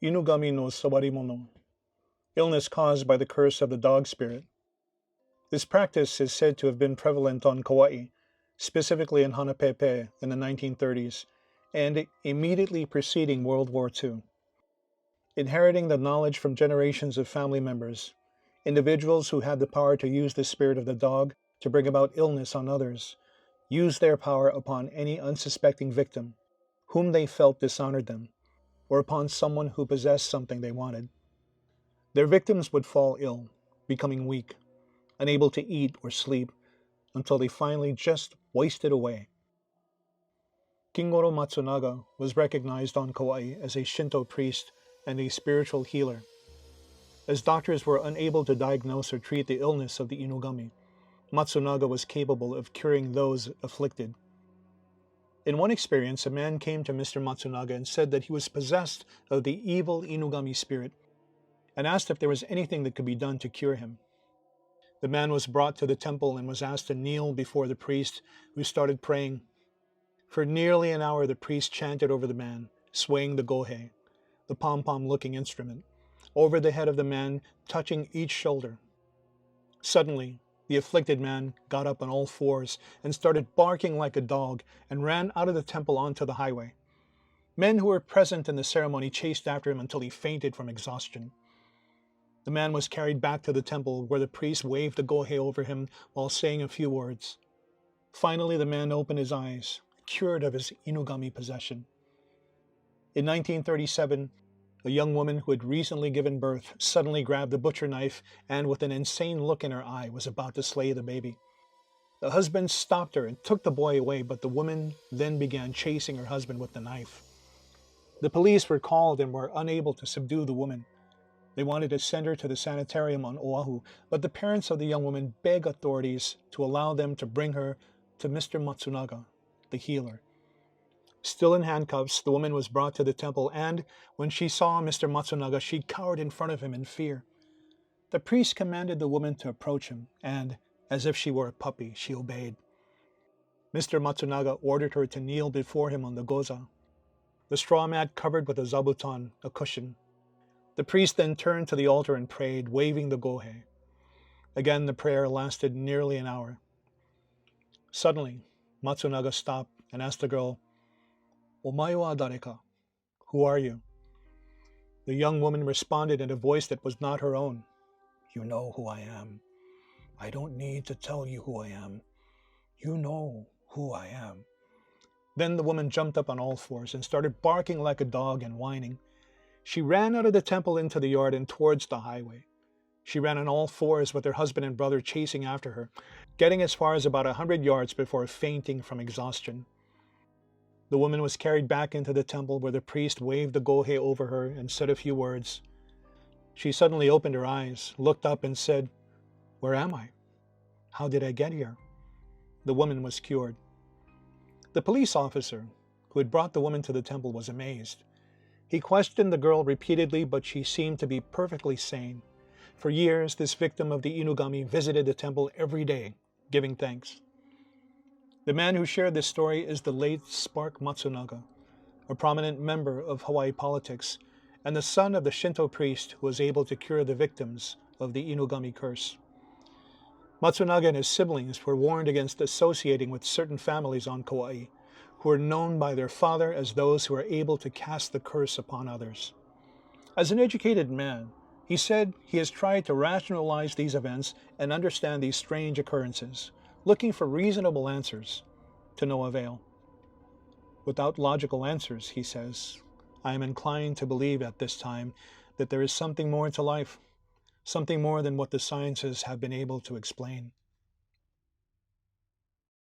Inugami no sawarimono, illness caused by the curse of the dog spirit. This practice is said to have been prevalent on Kauai, specifically in Hanapepe in the 1930s, and immediately preceding World War II. Inheriting the knowledge from generations of family members, individuals who had the power to use the spirit of the dog to bring about illness on others, used their power upon any unsuspecting victim whom they felt dishonored them, or upon someone who possessed something they wanted. Their victims would fall ill, becoming weak, unable to eat or sleep, until they finally just wasted away. Kingoro Matsunaga was recognized on Kauai as a Shinto priest and a spiritual healer. As doctors were unable to diagnose or treat the illness of the Inugami, Matsunaga was capable of curing those afflicted. In one experience, a man came to Mr. Matsunaga and said that he was possessed of the evil Inugami spirit and asked if there was anything that could be done to cure him. The man was brought to the temple and was asked to kneel before the priest, who started praying. For nearly an hour, the priest chanted over the man, swaying the gohei, the pom-pom looking instrument, over the head of the man, touching each shoulder. Suddenly, the afflicted man got up on all fours and started barking like a dog and ran out of the temple onto the highway. Men who were present in the ceremony chased after him until he fainted from exhaustion. The man was carried back to the temple where the priest waved the gohei over him while saying a few words. Finally, the man opened his eyes, cured of his Inugami possession. In 1937, a young woman who had recently given birth suddenly grabbed a butcher knife and, with an insane look in her eye, was about to slay the baby. The husband stopped her and took the boy away, but the woman then began chasing her husband with the knife. The police were called and were unable to subdue the woman. They wanted to send her to the sanitarium on Oahu, but the parents of the young woman begged authorities to allow them to bring her to Mr. Matsunaga, the healer. Still in handcuffs, the woman was brought to the temple, and when she saw Mr. Matsunaga, she cowered in front of him in fear. The priest commanded the woman to approach him, and, as if she were a puppy, she obeyed. Mr. Matsunaga ordered her to kneel before him on the goza, the straw mat covered with a zabuton, a cushion. The priest then turned to the altar and prayed, waving the gohei. Again, the prayer lasted nearly an hour. Suddenly, Matsunaga stopped and asked the girl, "Omae wa dareka?" Who are you? The young woman responded in a voice that was not her own. "You know who I am. I don't need to tell you who I am. You know who I am." Then the woman jumped up on all fours and started barking like a dog and whining. She ran out of the temple into the yard and towards the highway. She ran on all fours with her husband and brother chasing after her, getting as far as about 100 yards before fainting from exhaustion. The woman was carried back into the temple where the priest waved the gohei over her and said a few words. She suddenly opened her eyes, looked up and said, "Where am I? How did I get here?" The woman was cured. The police officer who had brought the woman to the temple was amazed. He questioned the girl repeatedly, but she seemed to be perfectly sane. For years, this victim of the Inugami visited the temple every day, giving thanks. The man who shared this story is the late Spark Matsunaga, a prominent member of Hawaii politics, and the son of the Shinto priest who was able to cure the victims of the Inugami curse. Matsunaga and his siblings were warned against associating with certain families on Kauai, who are known by their father as those who are able to cast the curse upon others. As an educated man, he said he has tried to rationalize these events and understand these strange occurrences, looking for reasonable answers, to no avail. Without logical answers, he says, I am inclined to believe at this time that there is something more to life, something more than what the sciences have been able to explain.